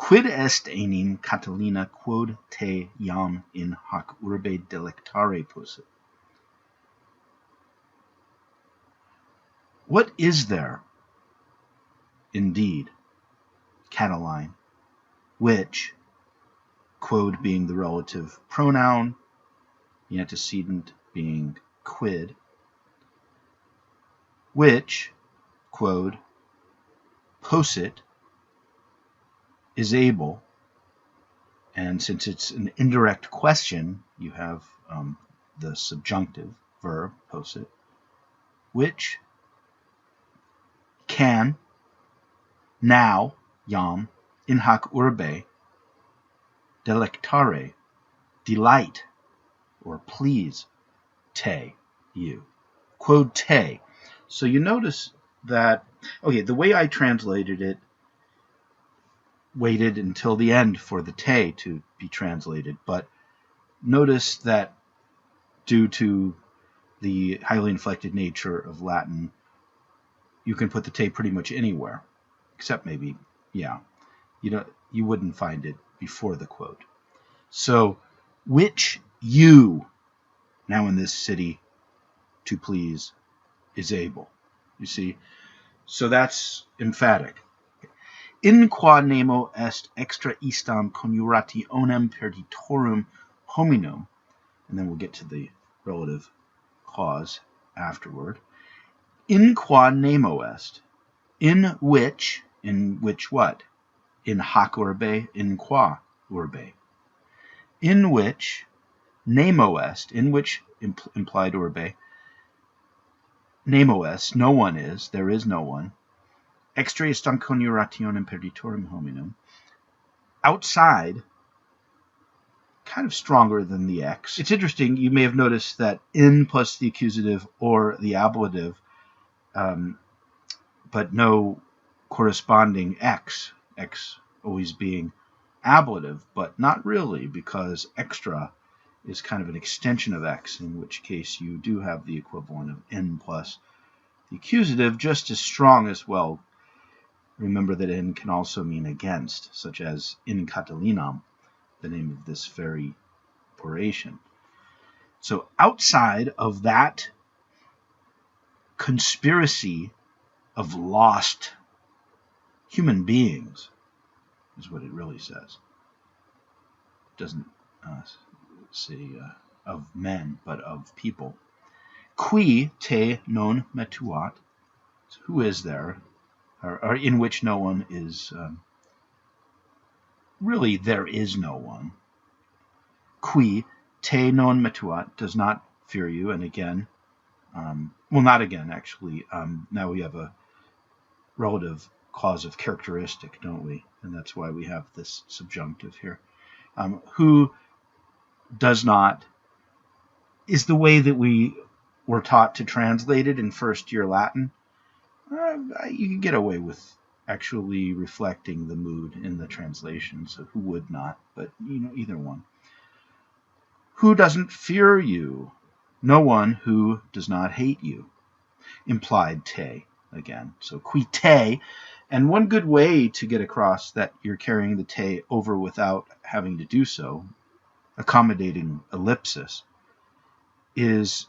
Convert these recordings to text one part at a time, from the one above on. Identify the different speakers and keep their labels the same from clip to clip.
Speaker 1: Quid est enim, Catilina, quod te iam in hoc urbe delectare possit? What is there, indeed, Catiline, which, quod being the relative pronoun, the antecedent being quid, which, quod, possit, is able, and since it's an indirect question, you have the subjunctive verb, possit, which can now, iam, in hoc urbe, delectare, delight, or please, te, you. Quod te. So you notice that, okay, the way I translated it waited until the end for the te to be translated, but notice that due to the highly inflected nature of Latin, you can put the te pretty much anywhere, except maybe, you wouldn't find it before the quote. So, which you, now in this city, to please, is able. You see? So that's emphatic. In qua nemo est extra istam coniurationem perditorum hominum, and then we'll get to the relative clause afterward. In qua nemo est, in which what? In hoc urbe, in qua urbe. In which nemo est, in which implied urbe, nemo est, no one is, there is no one. Extra istam coniurationem perditorum hominum. Outside, kind of stronger than the ex. It's interesting, you may have noticed that in plus the accusative or the ablative, but no corresponding ex always being ablative, but not really, because extra is kind of an extension of ex, in which case you do have the equivalent of in plus the accusative, just as strong as well. Remember that in can also mean against, such as in Catilinam, the name of this very oration. So outside of that conspiracy of lost human beings, is what it really says. It doesn't say of men, but of people. Qui te non metuat, so who is there, or in which no one is, really there is no one. Qui te non metuat, does not fear you, and again, well, not again, actually, now we have a relative clause of characteristic, don't we? And that's why we have this subjunctive here. Who does not is the way that we were taught to translate it in first year Latin. You can get away with actually reflecting the mood in the translation, so who would not, but either one. Who doesn't fear you? No one who does not hate you. Implied te again. So qui te, and one good way to get across that you're carrying the te over without having to do so, accommodating ellipsis, is,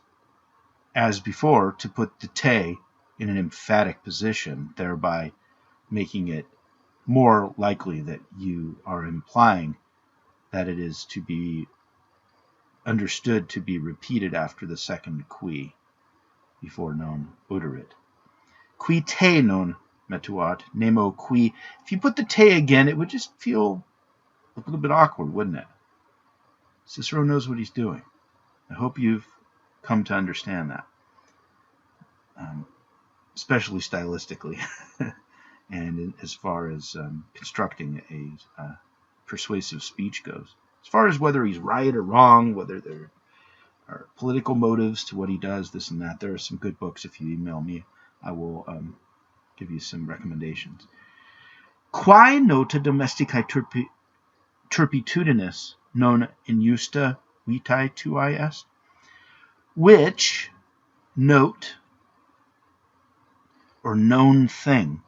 Speaker 1: as before, to put the te in an emphatic position, thereby making it more likely that you are implying that it is to be understood to be repeated after the second qui, before non uderit. Qui te non metuat, nemo qui. If you put the te again, it would just feel a little bit awkward, wouldn't it? Cicero knows what he's doing. I hope you've come to understand that, especially stylistically, and as far as constructing a persuasive speech goes. As far as whether he's right or wrong, whether there are political motives to what he does, this and that, there are some good books. If you email me, I will give you some recommendations. Quae nota domesticae turpitudinis non injusta vitae tuae est? Which note, or known thing,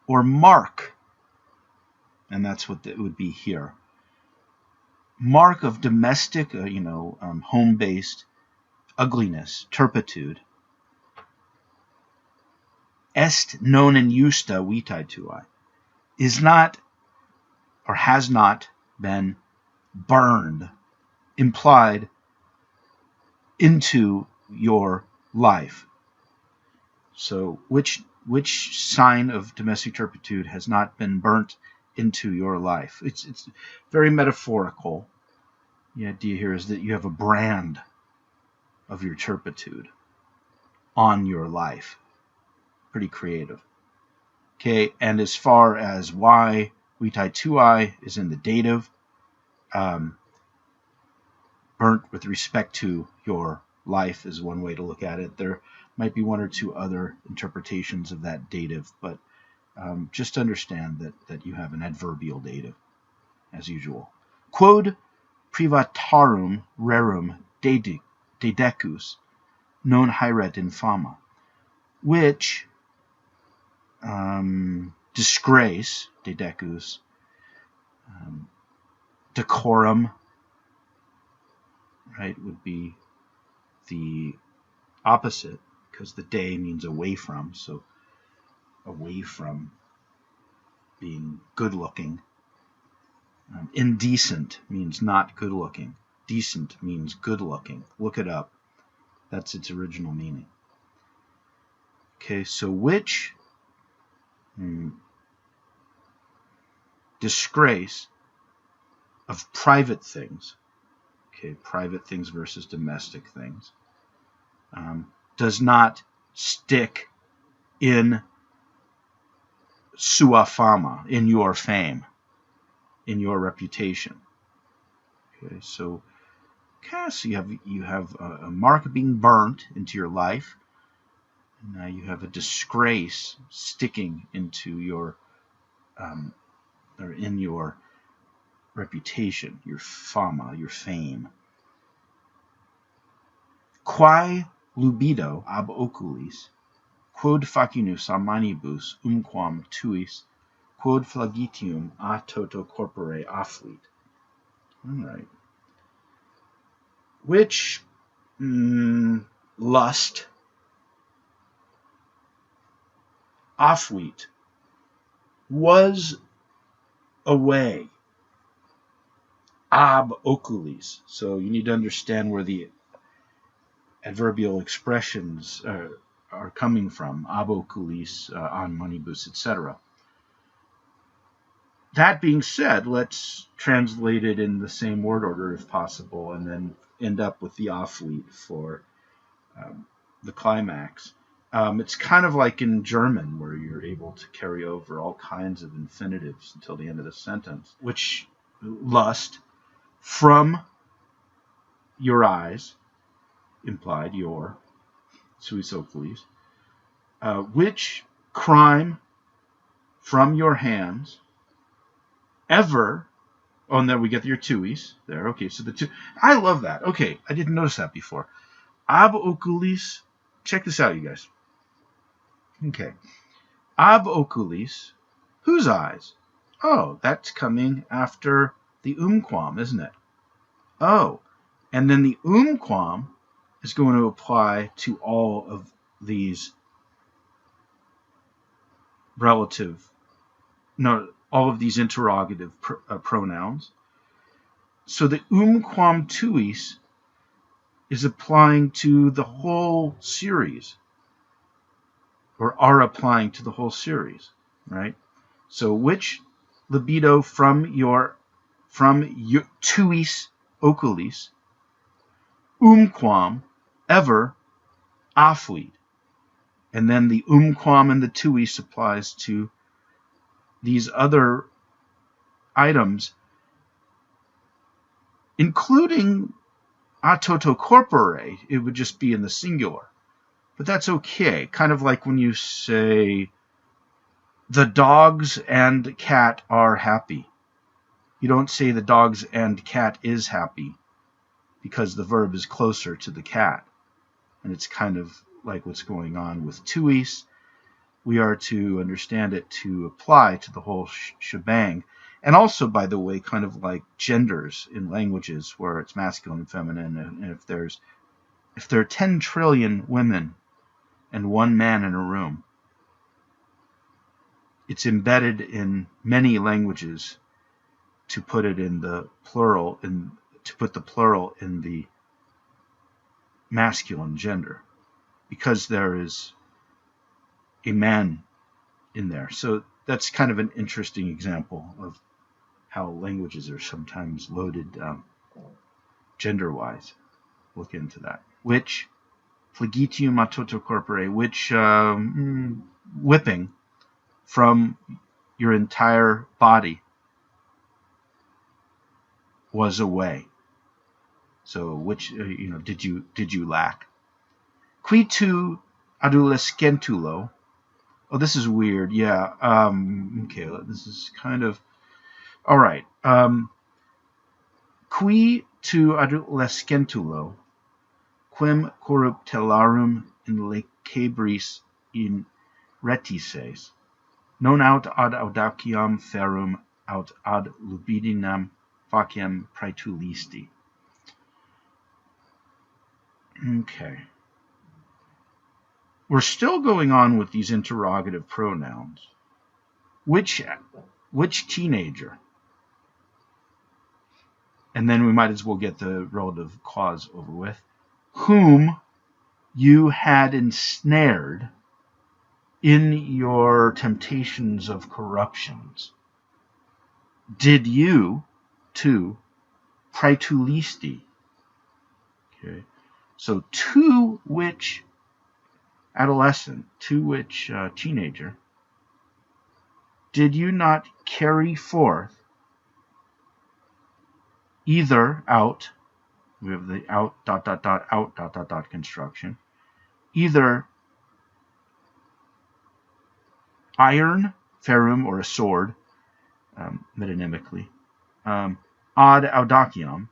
Speaker 1: or mark, and that's what it would be here. Mark of domestic, home-based ugliness, turpitude. Est non injusta vitae tuae, is not or has not been burned, implied into your life. So which sign of domestic turpitude has not been burnt into your life? It's very metaphorical. The idea here is that you have a brand of your turpitude on your life. Pretty creative. Okay, and as far as why vitae tuae is in the dative, burnt with respect to your life is one way to look at it. There might be one or two other interpretations of that dative, but just understand that you have an adverbial dative, as usual. Quod privatarum rerum dedecus non haeret infama, which disgrace, dedecus, decorum, right, would be the opposite, because the de means away from, so away from being good looking. Indecent means not good looking. Decent means good looking. Look it up. That's its original meaning. Okay, so which disgrace of private things, okay, private things versus domestic things, does not stick in sua fama, in your fame, in your reputation. Okay, so you have a mark being burnt into your life. And now you have a disgrace sticking into your or in your reputation, your fama, your fame. Quae lubido ab oculis, quod facinus a manibus umquam tuis, quod flagitium a toto corpore affluit. All right. Which lust affluit was away ab oculis. So you need to understand where the adverbial expressions are coming from. Ab oculis, an manibus, etc. That being said, let's translate it in the same word order if possible, and then end up with the affluit for the climax. It's kind of like in German, where you're able to carry over all kinds of infinitives until the end of the sentence, which lust from your eyes, implied your, suis oculis, which crime from your hands, ever, oh, and then we get your tuis there. Okay, so the two, I love that. Okay, I didn't notice that before. Ab oculis, check this out, you guys. Okay, ab oculis, whose eyes? Oh, that's coming after the umquam, isn't it? Oh, and then the umquam is going to apply to all of these all of these interrogative pronouns. So the umquam tuis is applying to the whole series, or are applying to the whole series, right? So which libido from your tuis oculis, umquam ever affluit, and then the umquam and the tuis applies to these other items, including a toto corpore. It would just be in the singular, but that's okay. Kind of like when you say the dogs and cat are happy. You don't say the dogs and cat is happy, because the verb is closer to the cat. And it's kind of like what's going on with tuis. We are to understand it to apply to the whole shebang. And also, by the way, kind of like genders in languages where it's masculine and feminine. And if there are 10 trillion women and one man in a room, it's embedded in many languages to put it in the plural, to put the plural in the masculine gender, because there is a man in there. So that's kind of an interesting example of how languages are sometimes loaded gender-wise. Look into that. Which flagitium a toto corpore, which whipping from your entire body was away. So which did you lack? Qui tu adolescentulo. Oh, this is weird. Yeah. Okay. This is kind of all right. Qui tu adolescentulo, quem corruptellarum in lecebris in retices, non aut ad audaciam ferrum aut ad lubidinam faciem praetulisti. Okay. We're still going on with these interrogative pronouns. Which teenager? And then we might as well get the relative cause over with. Whom you had ensnared in your temptations of corruptions, did you to praetulisti? Okay. So to which adolescent, to which teenager, did you not carry forth either out, we have the out, out, construction, either iron, ferrum, or a sword, metonymically, ad audaciam,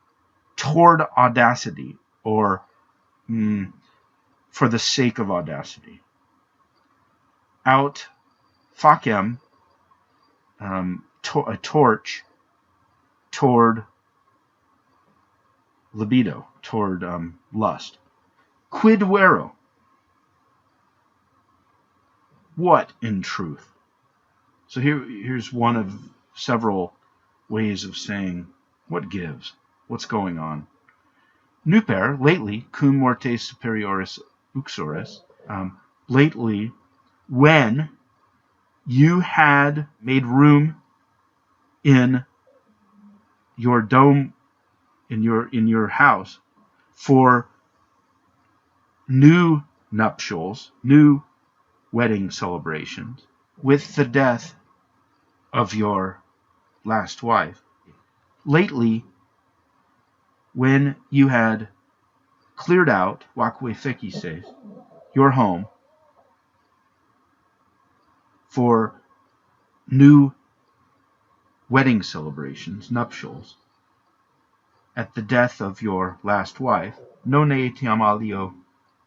Speaker 1: toward audacity, or for the sake of audacity. Out facem, a torch, toward libido, toward lust. Quid vero? What in truth? So here's one of several ways of saying what gives, what's going on. Nuper, lately, cum morte superioris uxoris, lately, when you had made room in your dome, in your house, for new nuptials, new wedding celebrations, with the death of your last wife. Lately, when you had cleared out, vaque fecises, your home, for new wedding celebrations, nuptials, at the death of your last wife, non etiam alio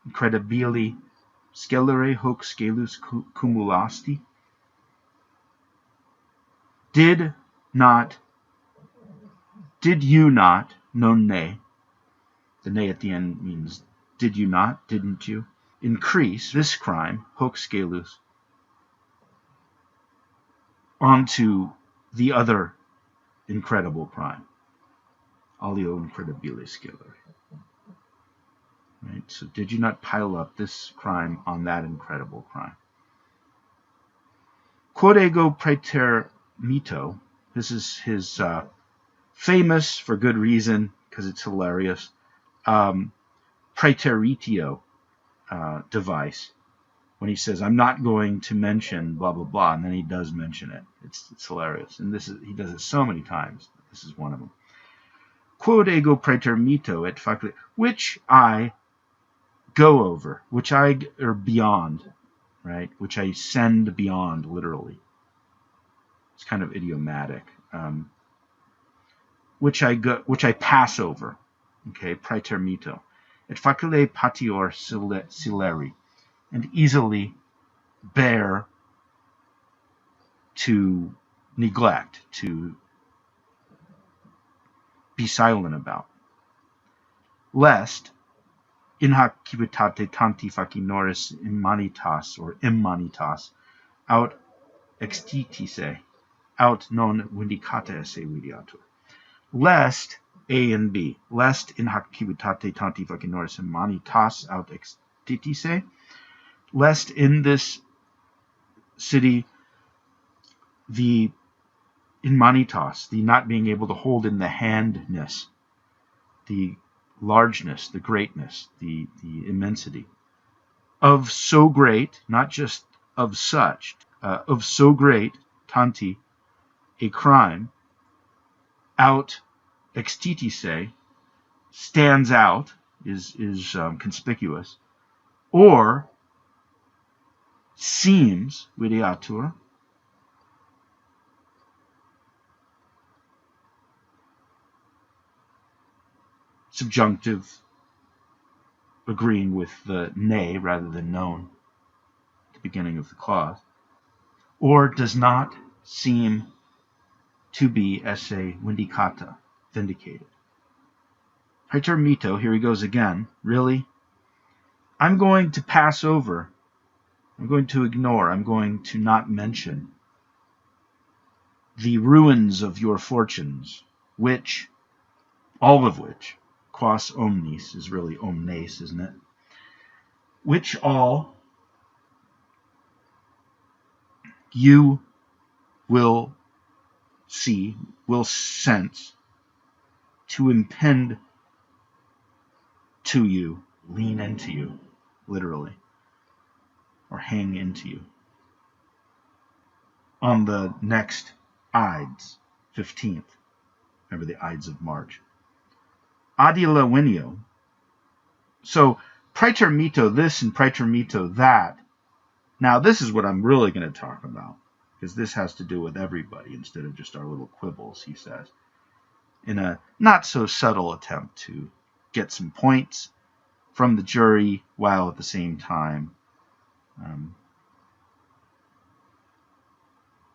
Speaker 1: incredibili scelere hoc scelus cumulasti? Did you not, non ne, the ne at the end means did you not, didn't you, increase this crime, hoc scelus, onto the other incredible crime, alio incredibile scelere. Right? So did you not pile up this crime on that incredible crime? Quod ego praeter mito, this is his famous, for good reason, because it's hilarious, praeteritio device, when he says, I'm not going to mention blah, blah, blah, and then he does mention it. It's hilarious. And he does it so many times. This is one of them. Quod ego praeter mito et facile, which I go over, or beyond, right? Which I send beyond, literally. It's kind of idiomatic. Which I pass over. Okay, praeter mito. Et facile patior sileri, and easily bear to neglect, to be silent about, lest in hac civitate tanti facinoris immanitas or immanitas aut extitisse aut non vindicata esse videatur. Lest A and B, lest in hac civitate tanti facinoris immanitas aut extitisse, lest in this city the immanitas, the not being able to hold in the handness, the largeness, the greatness, the immensity of so great, not just of such, of so great, tanti, a crime, aut extitisse, stands out, is conspicuous, or seems, videatur, subjunctive, agreeing with the ne rather than known at the beginning of the clause, or does not seem to be esse vindicata, vindicated. Praeter mito, here he goes again. Really? I'm going to pass over, I'm going to ignore, I'm going to not mention the ruins of your fortunes, which, all of which, quas omnis is really omnes, isn't it? Which all you will see, will sense, to impend to you, lean into you, literally, or hang into you. On the next Ides, 15th, remember the Ides of March. Adila venio. So, praeter mito this and praeter mito that. Now, this is what I'm really going to talk about, because this has to do with everybody instead of just our little quibbles, he says, in a not so subtle attempt to get some points from the jury while at the same time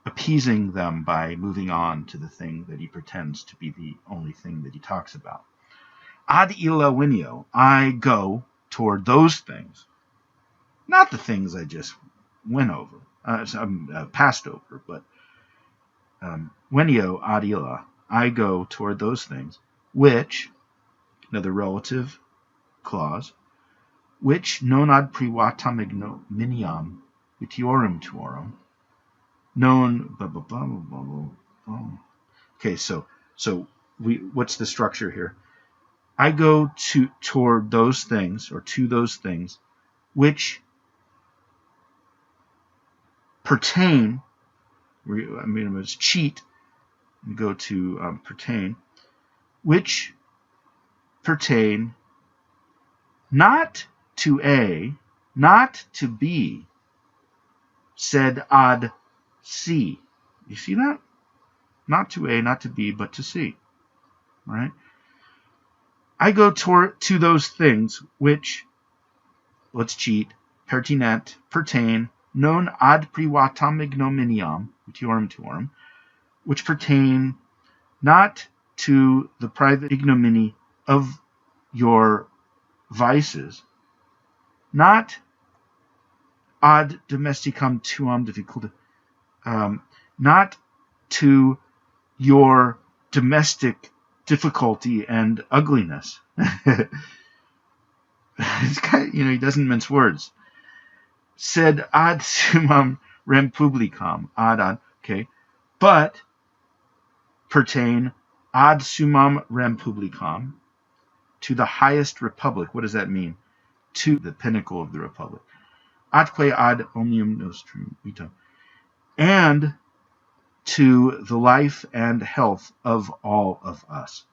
Speaker 1: appeasing them by moving on to the thing that he pretends to be the only thing that he talks about. Ad illa venio, I go toward those things, not the things I just went over, passed over, but venio ad illa, I go toward those things, which, another relative clause, which non ad privatam ignominiam vitiorum tuorum, non blah blah blah blah blah blah. Okay, so what's the structure here? I go toward those things, or to those things, which pertain. I mean, it's cheat. We go to pertain, which pertain not to A, not to B, sed ad C. You see that? Not to A, not to B, but to C. Right? I go to those things which, let's cheat, pertain, non ad privatam ignominiam, vitiorum tuorum, which pertain not to the private ignominy of your vices, not ad domesticam tuam difficulta, not to your domestic difficulty and ugliness. It's kind of, he doesn't mince words. Sed ad summam rem publicam, okay, but pertain ad summam rem publicam, to the highest republic. What does that mean? To the pinnacle of the republic. Atque ad omnium nostrum vitam, and to the life and health of all of us.